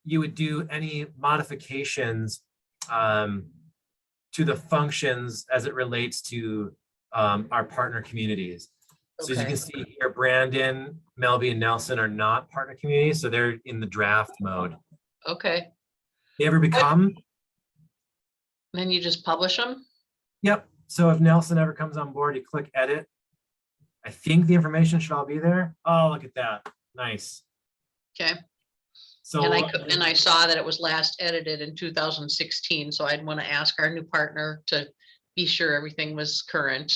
you would do any modifications to the functions as it relates to our partner communities. So as you Okay. can see here, Brandon, Melby, and Nelson are not partner communities, so they're in the draft mode. Okay. They ever become? Then you just publish them? Yep. So if Nelson ever comes on board, you click edit. I think the information should all be there. Oh, look at that. Nice. Okay. So And I saw that it was last edited in 2016, so I'd want to ask our new partner to be sure everything was current.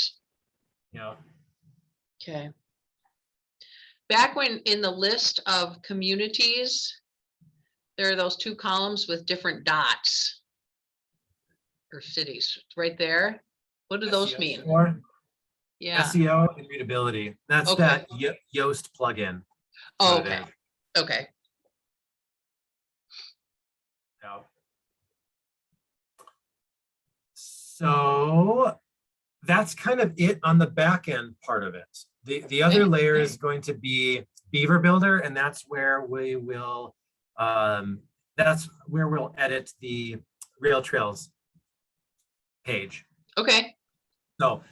yeah. Okay. Back when in the list of communities, there are those two columns with different dots or cities right there. What do those SEO mean? score, Yeah. SEO and readability. That's Okay. that Yoast plugin. Oh, what it okay. is. Okay. Yeah. So that's kind of it on the back end part of it. The other layer is going to be Beaver Builder, and that's where we will edit the Rail Trails page. Okay. So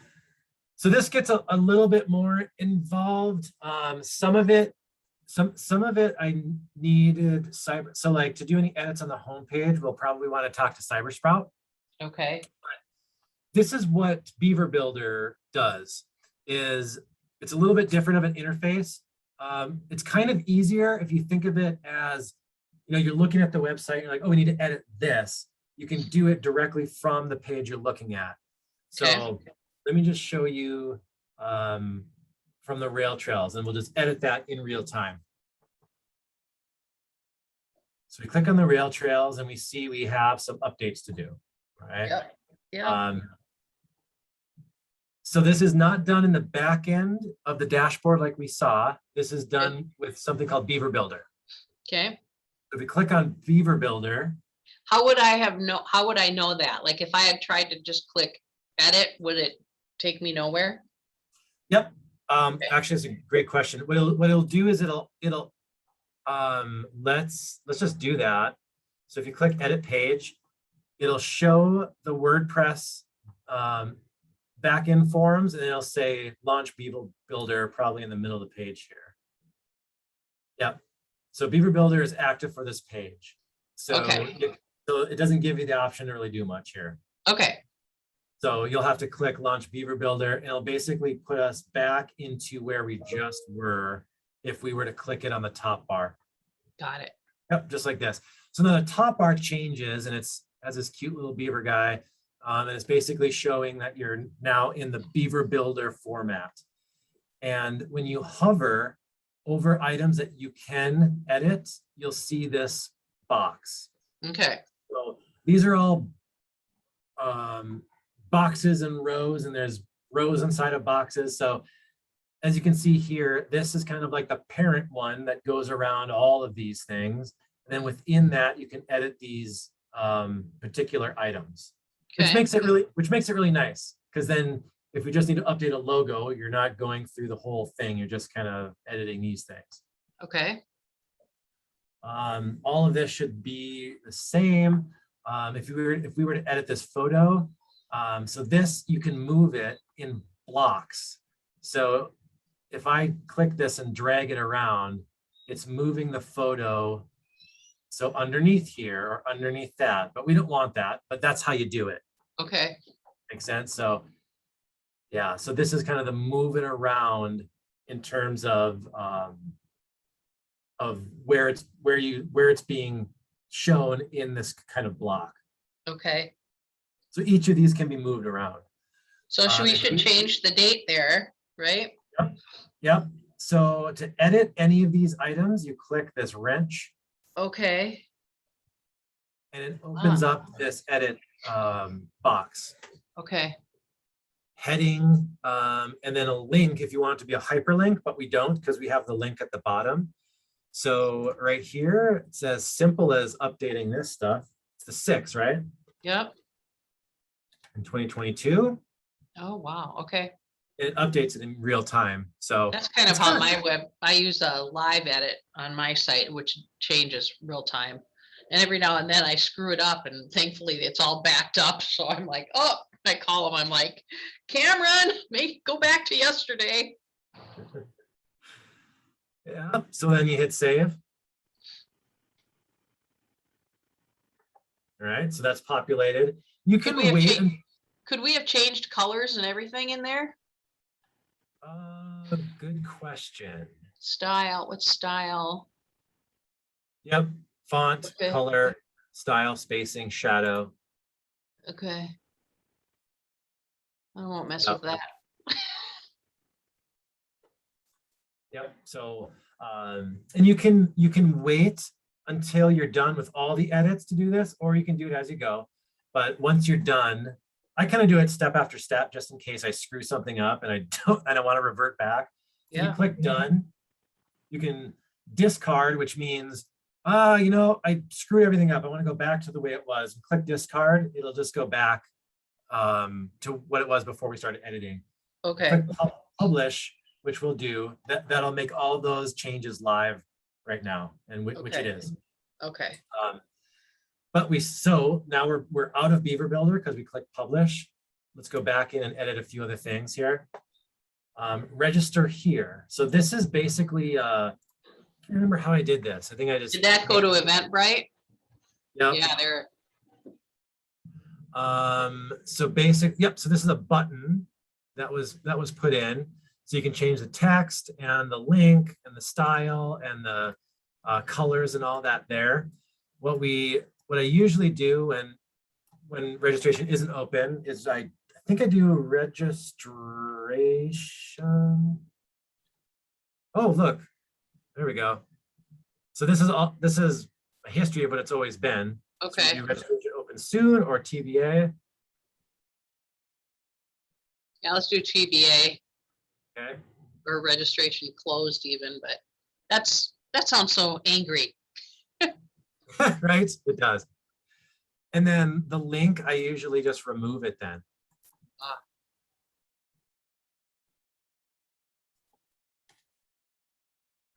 this gets a little bit more involved. Some of it I needed cyber. So like to do any edits on the homepage, we'll probably want to talk to Cybersprout. Okay. This is what Beaver Builder does. It's a little bit different of an interface. It's kind of easier if you think of it as, you're looking at the website, you're like, oh, we need to edit this. You can do it directly from the page you're looking at. So Okay. let me just show you from the rail trails, and we'll just edit that in real time. So we click on the rail trails and we see we have some updates to do, right? Yep. Yeah. So this is not done in the back end of the dashboard like we saw. This is done with something called Beaver Builder. Okay. If we click on Beaver Builder, How would I know that? Like if I had tried to just click edit, would it take me nowhere? yep. Actually, it's a great question. What it'll do is it'll let's just do that. So if you click edit page, it'll show the WordPress backend forms, and it'll say launch Beaver Builder probably in the middle of the page here. Yep. So Beaver Builder is active for this page. So, Okay. so it doesn't give you the option to really do much here. Okay. So you'll have to click launch Beaver Builder, and it'll basically put us back into where we just were if we were to click it on the top bar. Got it. Yep, just like this. So now the top bar changes, and it's has this cute little beaver guy. And it's basically showing that you're now in the Beaver Builder format. And when you hover over items that you can edit, you'll see this box. Okay. So these are all boxes and rows, and there's rows inside of boxes. So as you can see here, this is kind of like the parent one that goes around all of these things. And then within that, you can edit these particular items. Okay. Which makes it really nice, because then if we just need to update a logo, you're not going through the whole thing. You're just kind of editing these things. Okay. All of this should be the same. If we were to edit this photo, so this you can move it in blocks. So if I click this and drag it around, it's moving the photo. So underneath here or underneath that, but we don't want that, but that's how you do it. Okay. Makes sense? So Yeah, so this is kind of the moving around in terms of where it's being shown in this kind of block. Okay. So each of these can be moved around. So we should change the date there, right? Yep. Yep. So to edit any of these items, you click this wrench. Okay. And it opens up this edit box. Okay. Heading, and then a link if you want it to be a hyperlink, but we don't because we have the link at the bottom. So right here, it says simple as updating this stuff. It's the 6, right? Yep. In 2022. Oh, wow. Okay. It updates it in real time. So that's kind of how my web, I use a live edit on my site, which changes real time. And every now and then I screw it up and thankfully it's all backed up. So I'm like, oh, I call them. I'm like, Cameron, go back to yesterday. Yeah. So then you hit save. All right. So that's populated. You can wait. Could we have changed colors and everything in there? Good question. Style. What's style? Yep. Font, okay. Color, style, spacing, shadow. Okay. I won't mess with that. Yep. So, and you can wait until you're done with all the edits to do this, or you can do it as you go. But once you're done, I kind of do it step after step, just in case I screw something up and I don't want to revert back. Yeah. You click done, you can discard, which means, I screwed everything up. I want to go back to the way it was. Click discard. It'll just go back to what it was before we started editing. Okay. Click publish, which we'll do. That'll make all those changes live right now, and which it is. Okay. But now we're out of Beaver Builder because we click publish. Let's go back in and edit a few other things here. Register here. So this is basically I remember how I did this. I think I just did that go to Eventbrite? Yeah. Yeah, there. So so this is a button that was put in. So you can change the text and the link and the style and the colors and all that there. What I usually do when registration isn't open is I think I do registration. Oh, look. There we go. So this is a history of what it's always been. Okay. So do registration open soon or TBA? Yeah, let's do TBA. Okay. Or registration closed even, but that sounds so angry. Right? It does. And then the link, I usually just remove it then.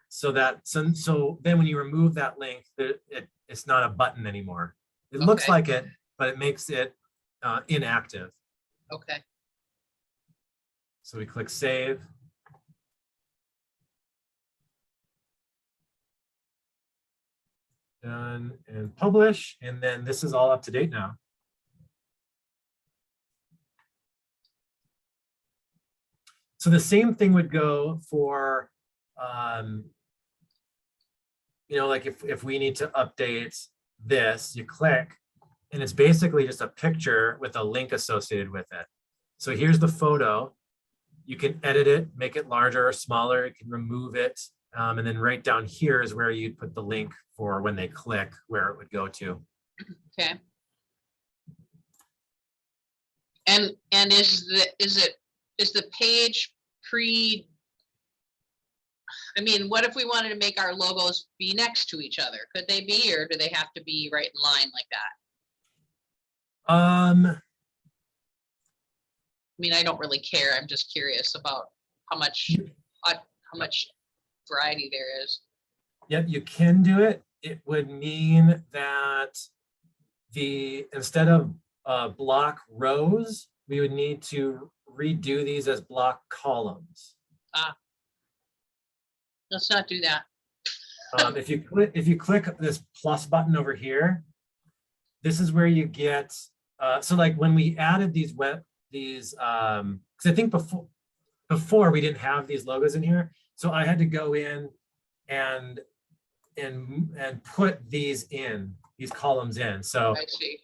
So then when you remove that link, it's not a button anymore. It looks like it, but it makes it inactive. Okay. So we click save. Done and publish, and then this is all up to date now. So the same thing would go for like if we need to update this, you click and it's basically just a picture with a link associated with it. So here's the photo. You can edit it, make it larger or smaller. You can remove it. And then right down here is where you'd put the link for when they click, where it would go to. Okay. And is the page what if we wanted to make our logos be next to each other? Could they be, or do they have to be right in line like that? I don't really care. I'm just curious about how much variety there is. Yep, you can do it. It would mean that instead of block rows, we would need to redo these as block columns. Let's not do that. If you click this plus button over here, this is where you get so like when we added these these, because I think before we didn't have these logos in here. So I had to go in and put these columns in. So I see.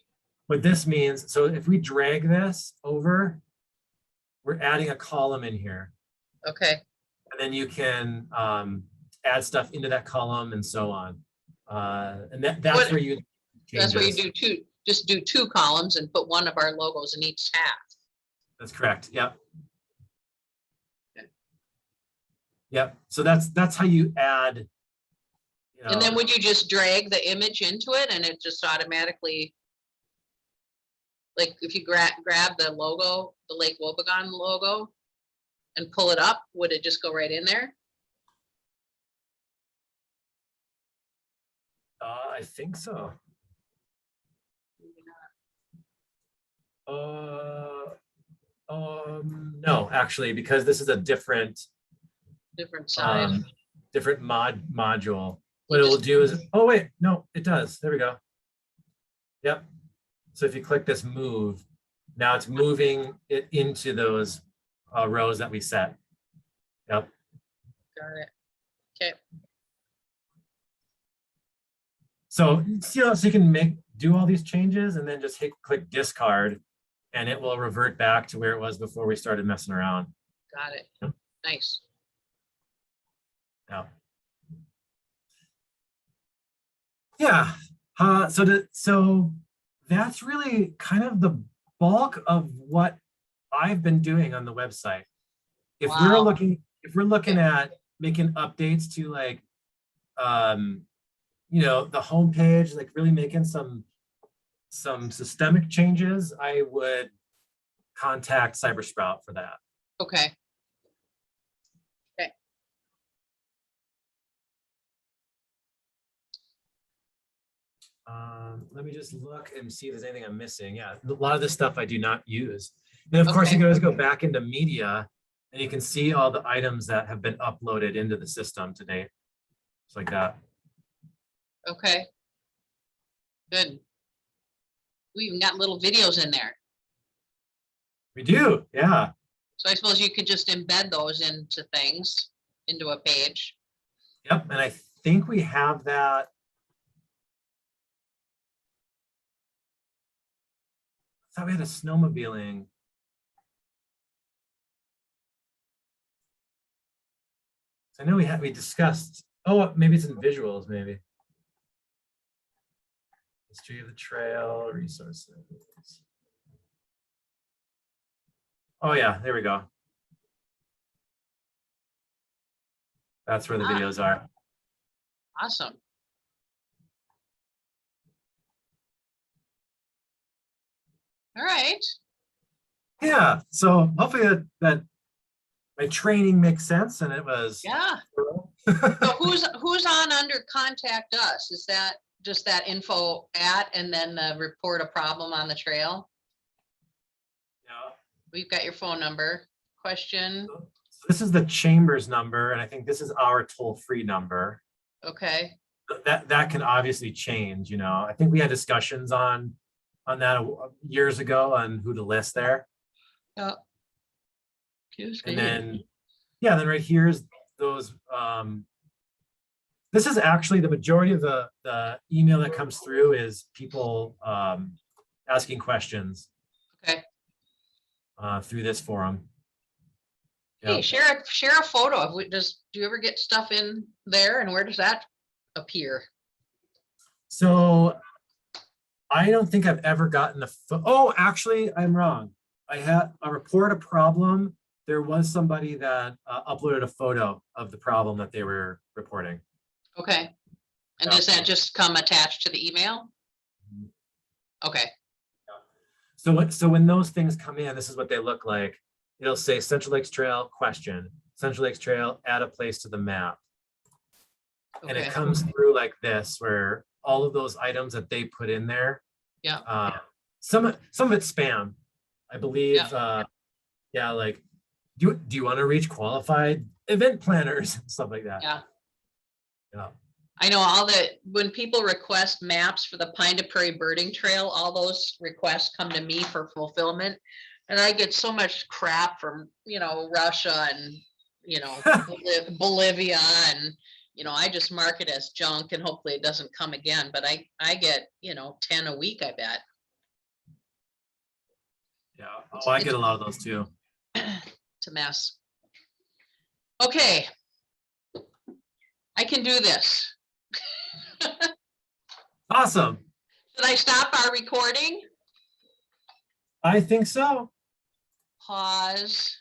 what this means, so if we drag this over, we're adding a column in here. Okay. And then you can add stuff into that column and so on. And that's where you That's where you changes. just do 2 columns and put one of our logos in each tab. That's correct. Yep. Okay. Yep. So that's how you add. You know, And then would you just drag the image into it and it just automatically, like if you grab the logo, the Lake Wobegon logo and pull it up, would it just go right in there? I think so. No, actually, because this is a different size. Different module. What it will do is, oh wait, no, it does. There we go. Yep. So if you click this move, now it's moving it into those rows that we set. Yep. Got it. Okay. So so you can do all these changes and then just click discard, and it will revert back to where it was before we started messing around. Got it. Yep. Nice. Yeah. Yeah. So that's really kind of the bulk of what I've been doing on the website. If we're looking at making updates to like the homepage, like really making some systemic changes, I would contact Cybersprout for that. Okay. Let me just look and see if there's anything I'm missing. Yeah, a lot of this stuff I do not use. And of course, you can always go back into media and you can see all the items that have been uploaded into the system to date. Just like that. Okay. Good. We even got little videos in there. We do, yeah. So I suppose you could just embed those into things, into a page. Yep, and I think we have that. I thought we had a snowmobiling. I know we discussed, oh, maybe it's in visuals, maybe. History of the trail, resources. Oh yeah, there we go. That's where the videos are. Awesome. All right. Yeah, so hopefully that my training makes sense, and it was. Yeah. So who's on under contact us? Is that just that info and then the report a problem on the trail? Yeah. We've got your phone number. Question. So this is the chamber's number, and I think this is our toll-free number. Okay. That can obviously change, I think we had discussions on that years ago on who to list there. Yeah. And then, yeah, then right here's those. This is actually the majority of the email that comes through is people asking questions. Okay. Through this forum. Hey, Yep. share a photo. Do you ever get stuff in there, and where does that appear? So I don't think I've ever gotten oh, actually, I'm wrong. I had a report a problem. There was somebody that uploaded a photo of the problem that they were reporting. Okay. And Yeah. does that just come attached to the email? Okay. So when those things come in, this is what they look like. It'll say Central Lakes Trail question, Central Lakes Trail, add a place to the map. And it comes through like this, where all of those items that they put in there. Yeah. Some of it's spam, I believe. Yeah, like, do you want to reach qualified event planners and stuff like that? Yeah. Yeah. I know when people request maps for the Pine to Prairie Birding Trail, all those requests come to me for fulfillment. And I get so much crap from, Russia and, Bolivia and, I just mark it as junk and hopefully it doesn't come again, but I get, 10 a week, I bet. Yeah, oh, I get a lot of those too. It's a mess. Okay. I can do this. Awesome. Should I stop our recording? I think so. Pause,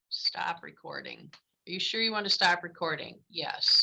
stop recording. Are you sure you want to stop recording? Yes.